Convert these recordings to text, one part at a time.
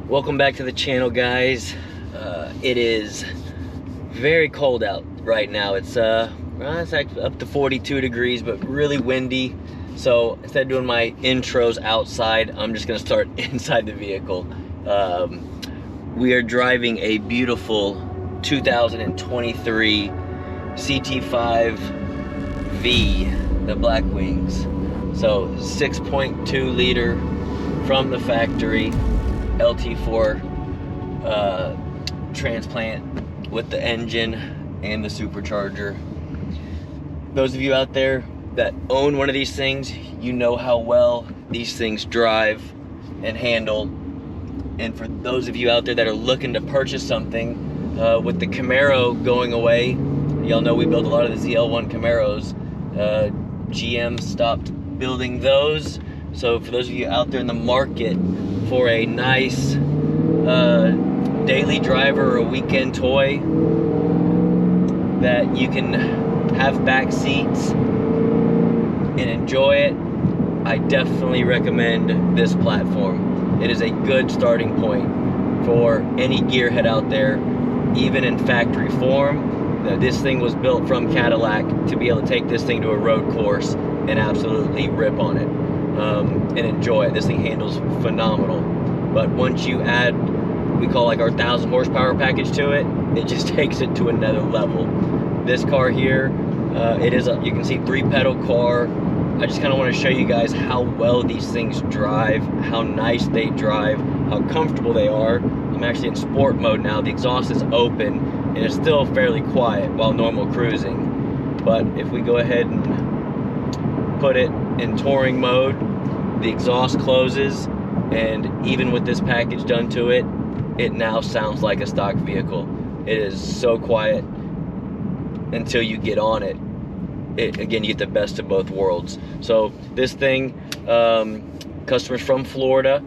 Welcome back to the channel, guys. It is very cold out right now. It's actually up to 42 degrees, but really windy. So instead of doing my intros outside, I'm just gonna start inside the vehicle. We are driving a beautiful 2023 CT5-V, the Blackwings. So 6.2 liter from the factory, LT4 transplant with the engine and the supercharger. Those of you out there that own one of these things, you know how well these things drive and handle. And for those of you out there that are looking to purchase something, with the Camaro going away, y'all know we built a lot of the ZL1 Camaros. GM stopped building those. So for those of you out there in the market for a nice daily driver or a weekend toy that you can have back seats and enjoy it, I definitely recommend this platform. It is a good starting point for any gearhead out there, even in factory form. This thing was built from Cadillac to be able to take this thing to a road course and absolutely rip on it and enjoy it. This thing handles phenomenal. But once you add, we call like our 1,000 horsepower package to it, it just takes it to another level. This car here, it is a, you can see 3-pedal car. I just kind of want to show you guys how well these things drive, how nice they drive, how comfortable they are. I'm actually in sport mode now. The exhaust is open and it's still fairly quiet while normal cruising. But if we go ahead and put it in touring mode, the exhaust closes, and even with this package done to it, it now sounds like a stock vehicle. It is so quiet until you get on it. Again, you get the best of both worlds. So this thing, customers from Florida,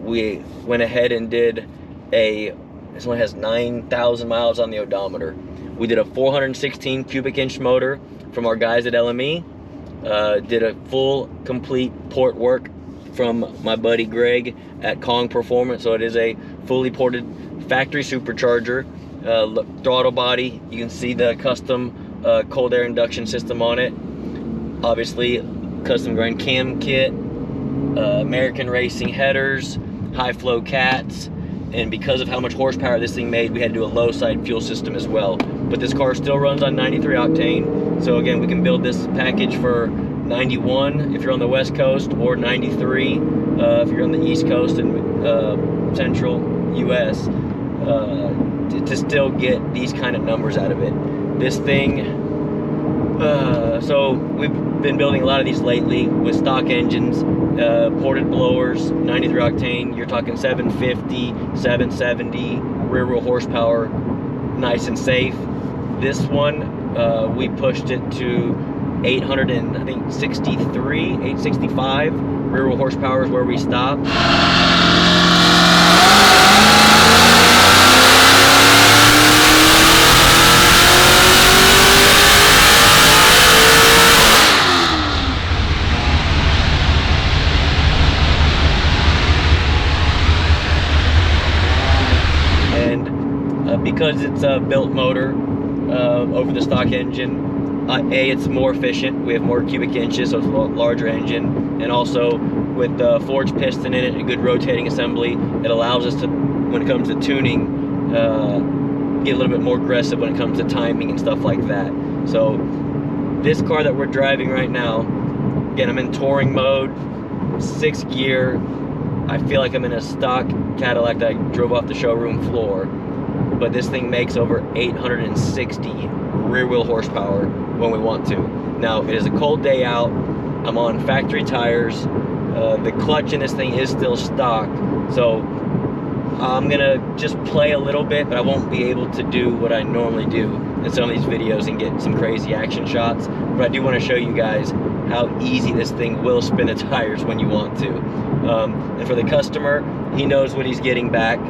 we went ahead and did this one has 9,000 miles on the odometer. We did a 416 cubic inch motor from our guys at LME. Did a full complete port work from my buddy Greg at Kong Performance. So it is a fully ported factory supercharger, throttle body. You can see the custom cold air induction system on it. Obviously, custom grind cam kit, American Racing headers, high flow cats. And because of how much horsepower this thing made, we had to do a low side fuel system as well. But this car still runs on 93 octane. So again, we can build this package for 91 if you're on the West Coast, or 93 if you're on the East Coast and Central US, to still get these kind of numbers out of it. This thing, so we've been building a lot of these lately with stock engines, ported blowers, 93 octane, you're talking 750, 770 rear wheel horsepower, nice and safe. This one, we pushed it to 865 rear wheel horsepower is where we stopped. Because it's a built motor over the stock engine, it's more efficient. We have more cubic inches, so it's a larger engine, and also with the forged piston in it and a good rotating assembly, it allows us to, when it comes to tuning, get a little bit more aggressive when it comes to timing and stuff like that. So this car that we're driving right now, again, I'm in touring mode, 6th gear. I feel like I'm in a stock Cadillac that I drove off the showroom floor. But this thing makes over 860 rear wheel horsepower when we want to. Now, it is a cold day out. I'm on factory tires. The clutch in this thing is still stock. So I'm gonna just play a little bit, but I won't be able to do what I normally do in some of these videos and get some crazy action shots. But I do want to show you guys how easy this thing will spin the tires when you want to. And for the customer, he knows what he's getting back.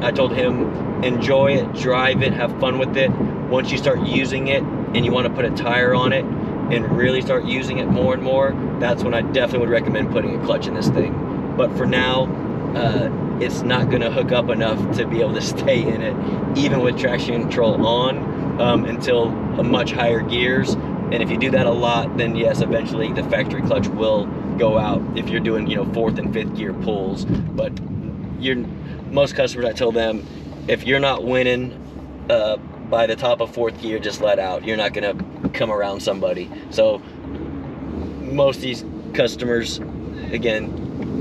I told him, enjoy it, drive it, have fun with it. Once you start using it and you want to put a tire on it and really start using it more and more, that's when I definitely would recommend putting a clutch in this thing. But for now, it's not going to hook up enough to be able to stay in it, even with traction control on, until a much higher gears. And if you do that a lot, then yes, eventually the factory clutch will go out if you're doing, you know, 4th and 5th gear pulls. But most customers, I tell them, if you're not winning by the top of 4th gear, just let out. You're not going to come around somebody. So most of these customers, again,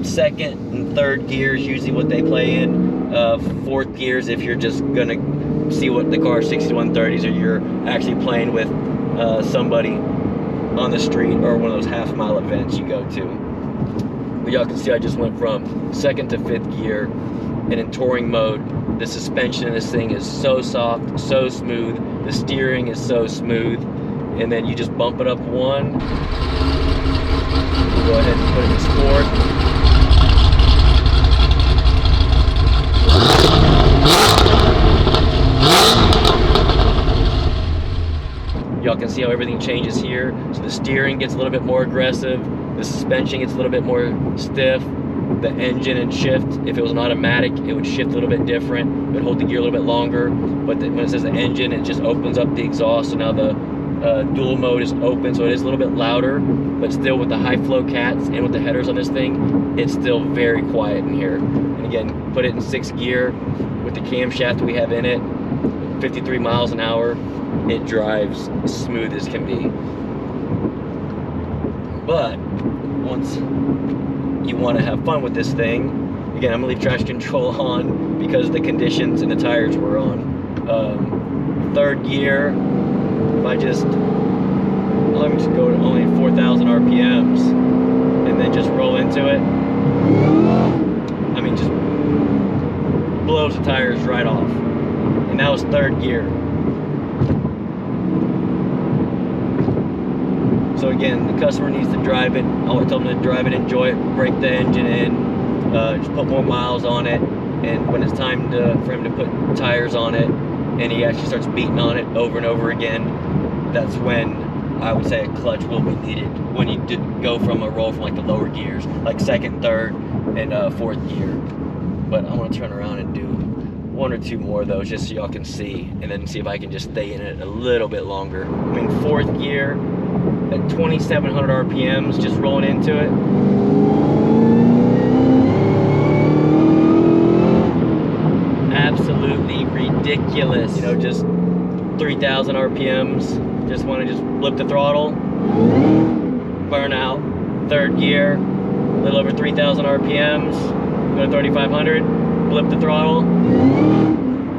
2nd and 3rd gears usually what they play in. 4th gears if you're just gonna see what the car 6130s, or you're actually playing with somebody on the street or one of those half-mile events you go to. But y'all can see I just went from 2nd to 5th gear, and in touring mode, the suspension in this thing is so soft, so smooth. The steering is so smooth, and then you just bump it up one. Go ahead and put it in sport. Y'all can see how everything changes here. So the steering gets a little bit more aggressive. The suspension gets a little bit more stiff. The engine and shift, if it was an automatic, it would shift a little bit different. It would hold the gear a little bit longer. But when it says the engine, it just opens up the exhaust. So now the dual mode is open, so it is a little bit louder, but still with the high flow cats and with the headers on this thing, it's still very quiet in here. And again, put it in 6th gear with the camshaft we have in it, 53 miles an hour. It drives smooth as can be. But once you want to have fun with this thing, again, I'm gonna leave traction control on because of the conditions and the tires we're on. 3rd gear, let me just go to only 4,000 RPMs and then just roll into it. I mean, just blows the tires right off. And that was 3rd gear. So again, the customer needs to drive it. I always tell them to drive it, enjoy it, break the engine in, just put more miles on it. And when it's time for him to put tires on it, and he actually starts beating on it over and over again, that's when I would say a clutch will be needed. When you go from a roll from like the lower gears, like 2nd, 3rd, and 4th gear. But I'm gonna turn around and do 1 or 2 more of those just so y'all can see, and then see if I can just stay in it a little bit longer. I mean, 4th gear at 2,700 RPMs, just rolling into it. Absolutely ridiculous. You know, just 3,000 RPMs. Just want to just flip the throttle, burn out. 3rd gear, a little over 3,000 RPMs. Go to 3,500, flip the throttle,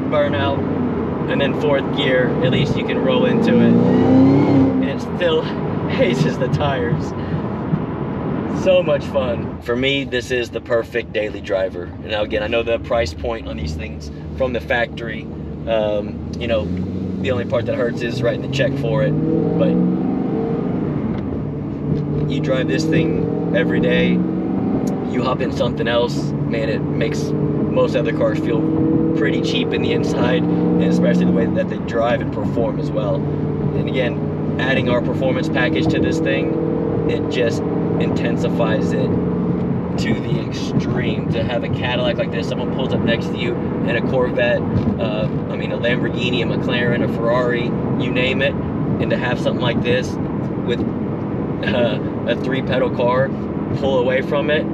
burn out. And then 4th gear, at least you can roll into it. And it still hazes the tires. So much fun. For me, this is the perfect daily driver. And now again, I know the price point on these things from the factory. You know, the only part that hurts is writing the check for it. But you drive this thing every day, you hop in something else, man, it makes most other cars feel pretty cheap in the inside, and especially the way that they drive and perform as well. And again, adding our performance package to this thing, it just intensifies it to the extreme. To have a Cadillac like this, someone pulls up next to you, and a Corvette, I mean a Lamborghini, a McLaren, a Ferrari, you name it, and to have something like this with a 3-pedal car pull away from it,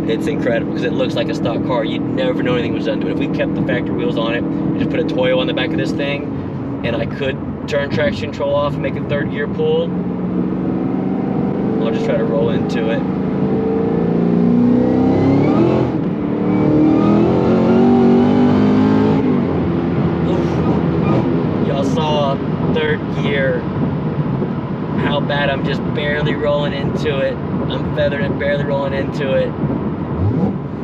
it's incredible because it looks like a stock car. You'd never know anything was done to it. If we kept the factory wheels on it and just put a Toyo on the back of this thing, and I could turn traction control off and make a 3rd gear pull, I'll just try to roll into it. Y'all saw 3rd gear, how bad I'm just barely rolling into it. I'm feathering it, barely rolling into it.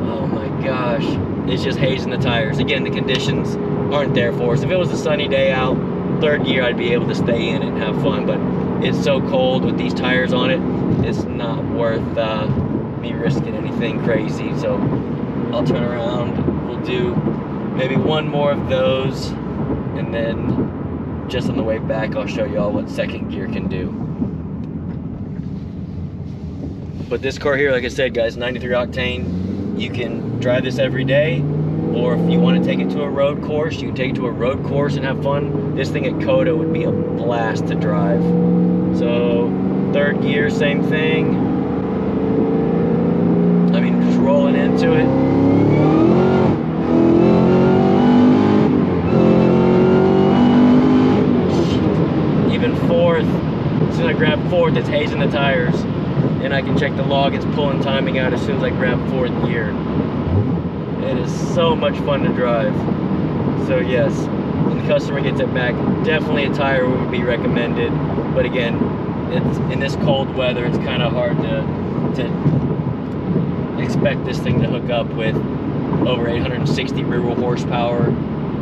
Oh my gosh, it's just hazing the tires. Again, the conditions aren't there for us. If it was a sunny day out, 3rd gear, I'd be able to stay in it and have fun, but it's so cold with these tires on it, it's not worth me risking anything crazy. So I'll turn around, we'll do maybe 1 more of those, and then just on the way back, I'll show y'all what 2nd gear can do. But this car here, like I said, guys, 93 octane, you can drive this every day, or if you want to take it to a road course, you can take it to a road course and have fun. This thing at Coda would be a blast to drive. So third gear, same thing. I mean, just rolling into it. Even fourth, as soon as I grab fourth, it's hazing the tires. And I can check the log, it's pulling timing out as soon as I grab fourth gear. It is so much fun to drive. So yes, when the customer gets it back, definitely a tire would be recommended. But again, it's in this cold weather, it's kind of hard to expect this thing to hook up with over 860 rear wheel horsepower.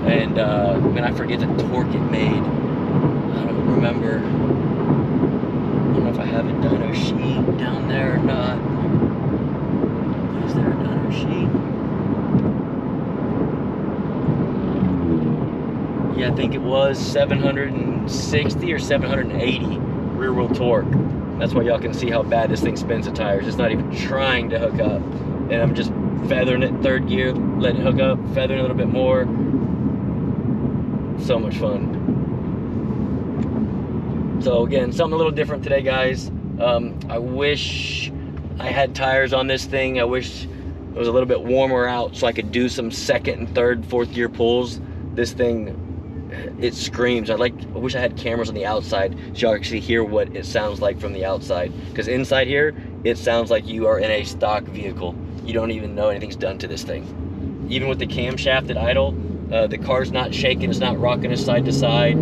And man, I forget the torque it made. I don't remember. I don't know if I have a dyno sheet down there or not. Is there a dyno sheet? Yeah, I think it was 760 or 780 rear wheel torque. That's why y'all can see how bad this thing spins the tires. It's not even trying to hook up. And I'm just feathering it third gear, letting it hook up, feathering a little bit more. So much fun. So again, something a little different today, guys. I wish I had tires on this thing. I wish it was a little bit warmer out so I could do some second and third, fourth gear pulls. This thing, it screams. I wish I had cameras on the outside so y'all actually hear what it sounds like from the outside. Because inside here, it sounds like you are in a stock vehicle. You don't even know anything's done to this thing. Even with the camshaft at idle, the car's not shaking, it's not rocking us side to side.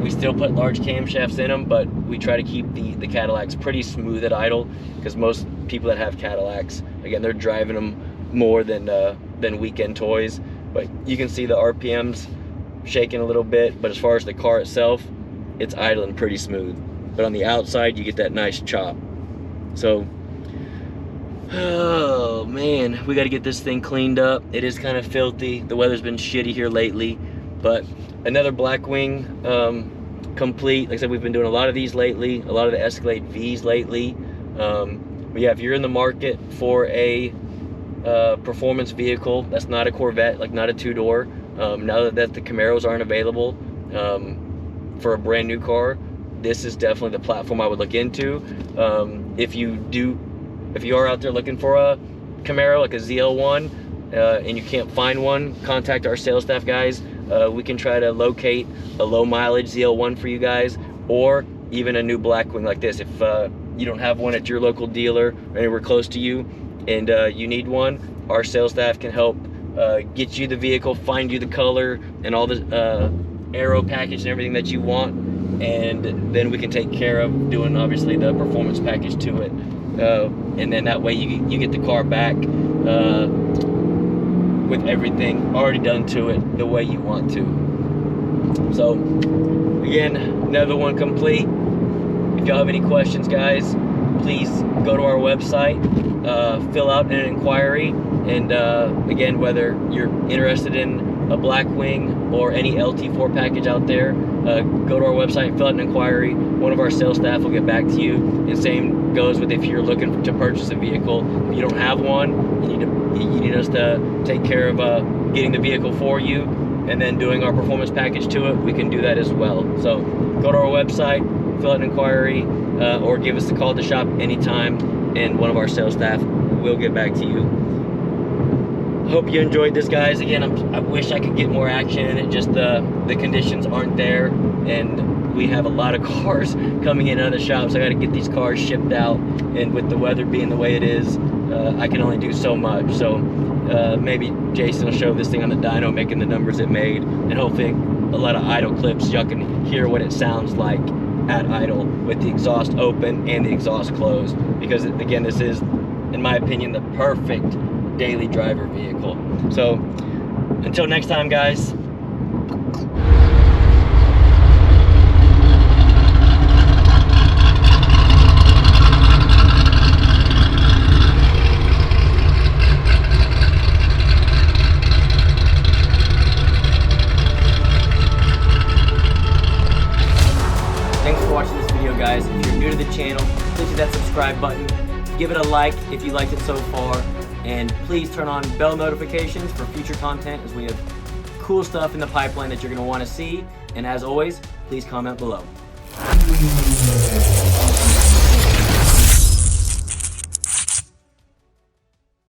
We still put large camshafts in them, but we try to keep the Cadillacs pretty smooth at idle, because most people that have Cadillacs, again, they're driving them more than weekend toys. But you can see the RPMs shaking a little bit, but as far as the car itself, it's idling pretty smooth. But on the outside, you get that nice chop. So, oh man, we got to get this thing cleaned up. It is kind of filthy. The weather's been shitty here lately, but another Blackwing complete. Like I said, we've been doing a lot of these lately, a lot of the Escalade V's lately. But yeah, if you're in the market for a performance vehicle that's not a Corvette, like not a two-door, now that the Camaros aren't available for a brand new car, this is definitely the platform I would look into. If you are out there looking for a Camaro, like a ZL1, and you can't find one, contact our sales staff guys. We can try to locate a low mileage ZL1 for you guys, or even a new Blackwing like this. If you don't have one at your local dealer or anywhere close to you, and you need one, our sales staff can help get you the vehicle, find you the color and all the aero package and everything that you want, and then we can take care of doing obviously the performance package to it, and then that way you get the car back with everything already done to it the way you want to. So again, another one complete. If y'all have any questions, guys, please go to our website, fill out an inquiry, and again, whether you're interested in a Blackwing or any LT4 package out there, go to our website, fill out an inquiry. One of our sales staff will get back to you. And same goes with if you're looking to purchase a vehicle. If you don't have one, you need us to take care of getting the vehicle for you and then doing our performance package to it. We can do that as well. So go to our website, fill out an inquiry, or give us a call at the shop anytime, and one of our sales staff will get back to you. Hope you enjoyed this, guys. Again, I wish I could get more action in it, just the conditions aren't there, and we have a lot of cars coming in and out of the shop, so I got to get these cars shipped out, and with the weather being the way it is, I can only do so much. So maybe Jason will show this thing on the dyno making the numbers it made, and hopefully a lot of idle clips, y'all can hear what it sounds like at idle with the exhaust open and the exhaust closed, because again, this is, in my opinion, the perfect daily driver vehicle. So until next time, guys. Thanks for watching this video, guys. If you're new to the channel, please hit that subscribe button. Give it a like if you liked it so far. And please turn on bell notifications for future content, as we have cool stuff in the pipeline that you're going to want to see. And as always, please comment below.